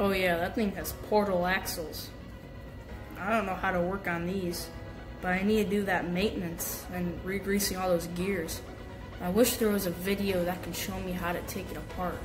Oh yeah, that thing has portal axles. I don't know how to work on these, but I need to do that maintenance and re-greasing all those gears. I wish there was a video that can show me how to take it apart.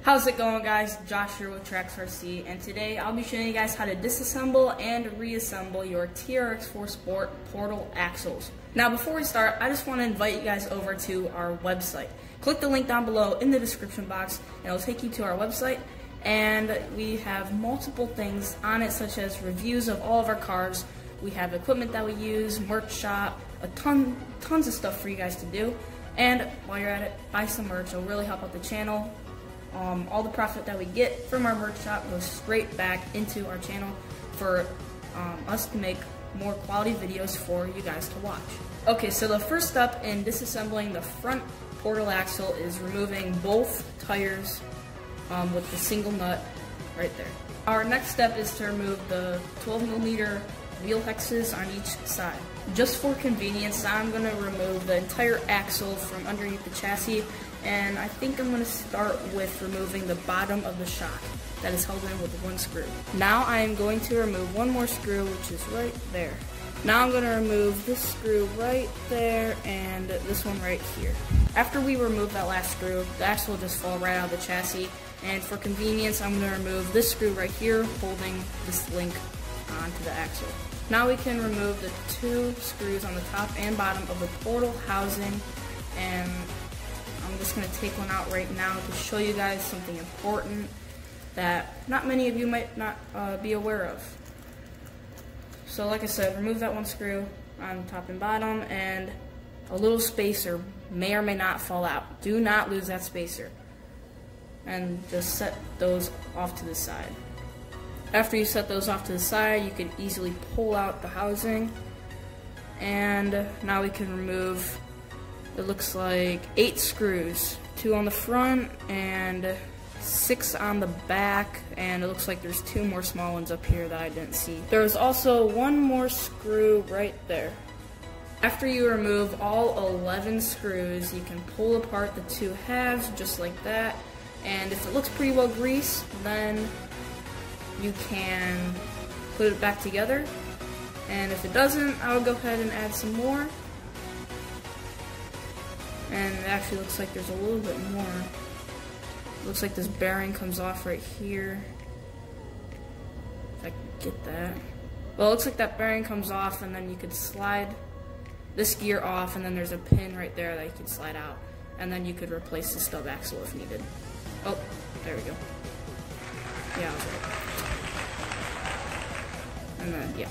How's it going, guys? Josh here with Trax, and today I'll be showing you guys how to disassemble and reassemble your TRX-4 Sport portal axles. Now before we start, I just want to invite you guys over to our website. Click the link down below in the description box and it'll take you to our website, and we have multiple things on it such as reviews of all of our cars. We have equipment that we use, merch shop, tons of stuff for you guys to do. And while you're at it, buy some merch. It'll really help out the channel. All the profit that we get from our merch shop goes straight back into our channel for us to make more quality videos for you guys to watch. Okay, so the first step in disassembling the front portal axle is removing both tires with the single nut right there. Our next step is to remove the 12mm wheel hexes on each side. Just for convenience, I'm going to remove the entire axle from underneath the chassis, and I think I'm going to start with removing the bottom of the shock that is held in with one screw. Now I am going to remove one more screw, which is right there. Now I'm going to remove this screw right there and this one right here. After we remove that last screw, the axle will just fall right out of the chassis, and for convenience I'm going to remove this screw right here holding this link onto the axle. Now we can remove the two screws on the top and bottom of the portal housing, and I'm just going to take one out right now to show you guys something important that not many of you might not be aware of. So like I said, remove that one screw on top and bottom, and a little spacer may or may not fall out. Do not lose that spacer. And just set those off to the side. After you set those off to the side, you can easily pull out the housing, and now we can remove, it looks like 8 screws, 2 on the front and 6 on the back, and it looks like there's 2 more small ones up here that I didn't see. There's also 1 more screw right there. After you remove all 11 screws, you can pull apart the 2 halves just like that, and if it looks pretty well greased, then you can put it back together, and if it doesn't, I'll go ahead and add some more. And it actually looks like there's a little bit more. Looks like this bearing comes off right here. If I can get that. Well, it looks like that bearing comes off, and then you could slide this gear off, and then there's a pin right there that you can slide out, and then you could replace the stub axle if needed. Oh, there we go. Yeah, I was right. And then, yeah,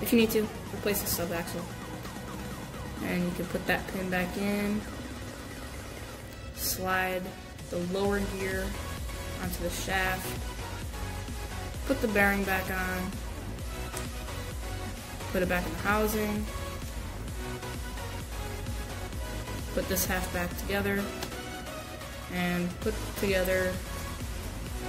if you need to, replace the sub axle. And you can put that pin back in, slide the lower gear onto the shaft, put the bearing back on, put it back in the housing, put this half back together, and put together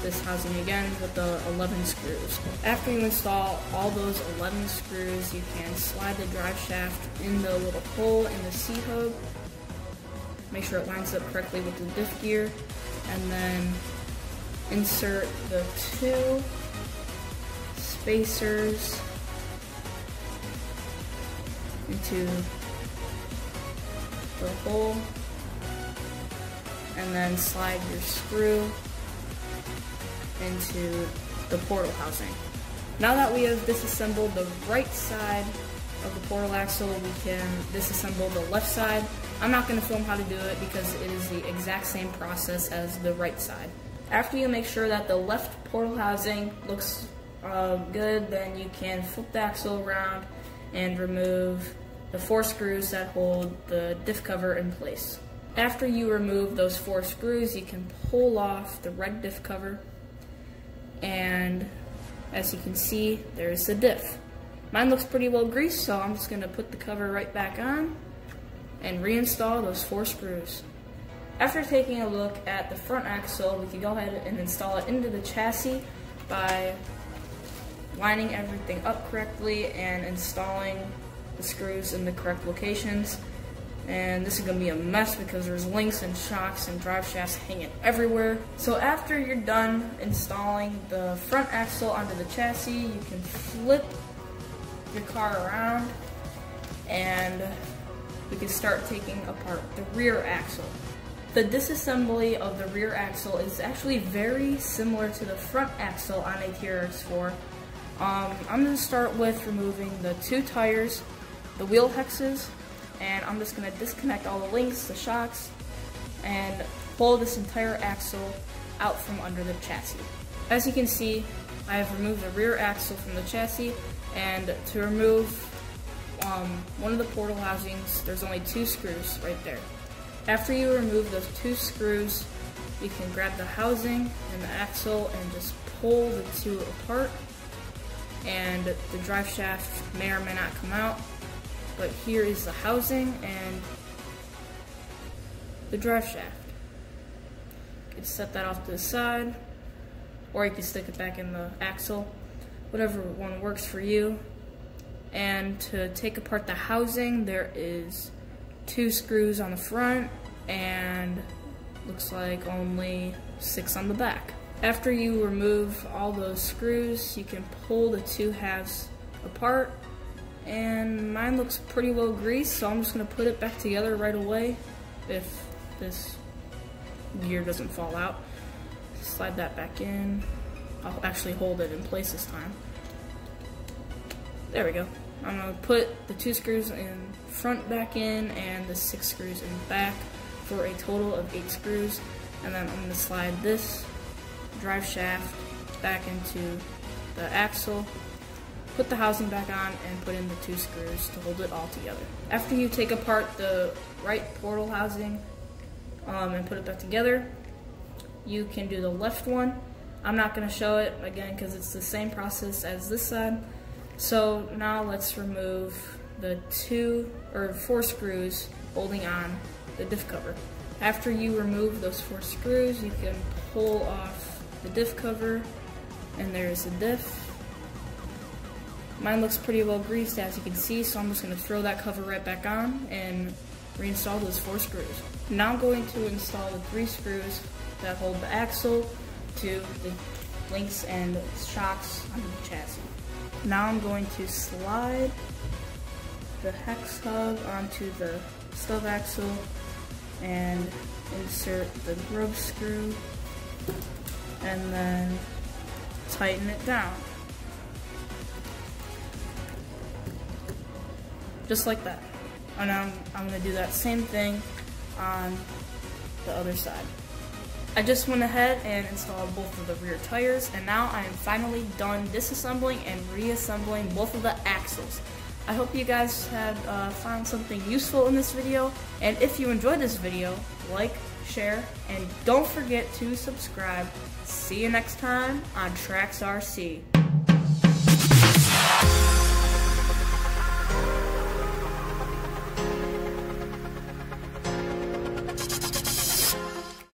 this housing again with the 11 screws. After you install all those 11 screws, you can slide the drive shaft in the little hole in the C-hub. Make sure it lines up correctly with the diff gear, and then insert the 2 spacers into the hole, and then slide your screw into the portal housing. Now that we have disassembled the right side of the portal axle, we can disassemble the left side. I'm not going to film how to do it because it is the exact same process as the right side. After you make sure that the left portal housing looks good, then you can flip the axle around and remove the 4 screws that hold the diff cover in place. After you remove those 4 screws, you can pull off the red diff cover, and as you can see, there's the diff. Mine looks pretty well greased, so I'm just going to put the cover right back on and reinstall those 4 screws. After taking a look at the front axle, we can go ahead and install it into the chassis by lining everything up correctly and installing the screws in the correct locations. And this is going to be a mess because there's links and shocks and drive shafts hanging everywhere. So after you're done installing the front axle onto the chassis, you can flip your car around and we can start taking apart the rear axle. The disassembly of the rear axle is actually very similar to the front axle on a TRX-4. I'm going to start with removing the 2 tires, the wheel hexes, and I'm just going to disconnect all the links, the shocks, and pull this entire axle out from under the chassis. As you can see, I have removed the rear axle from the chassis, and to remove one of the portal housings, there's only 2 screws right there. After you remove those 2 screws, you can grab the housing and the axle and just pull the 2 apart, and the drive shaft may or may not come out. But here is the housing and the drive shaft. You can set that off to the side, or you can stick it back in the axle, whatever one works for you. And to take apart the housing, there is 2 screws on the front and looks like only 6 on the back. After you remove all those screws, you can pull the 2 halves apart. And mine looks pretty well greased, so I'm just going to put it back together right away if this gear doesn't fall out. Slide that back in. I'll actually hold it in place this time. There we go. I'm going to put the 2 screws in front back in and the 6 screws in the back for a total of 8 screws. And then I'm going to slide this drive shaft back into the axle, put the housing back on, and put in the 2 screws to hold it all together. After you take apart the right portal housing and put it back together, you can do the left one. I'm not going to show it again because it's the same process as this side. So now let's remove the 4 screws holding on the diff cover. After you remove those 4 screws, you can pull off the diff cover, and there's the diff. Mine looks pretty well greased, as you can see, so I'm just going to throw that cover right back on and reinstall those 4 screws. Now I'm going to install the 3 screws that hold the axle to the links and shocks on the chassis. Now I'm going to slide the hex hub onto the stub axle and insert the grub screw and then tighten it down. Just like that. And I'm going to do that same thing on the other side. I just went ahead and installed both of the rear tires, and now I am finally done disassembling and reassembling both of the axles. I hope you guys have found something useful in this video, and if you enjoyed this video, like, share, and don't forget to subscribe. See you next time on Trax RC.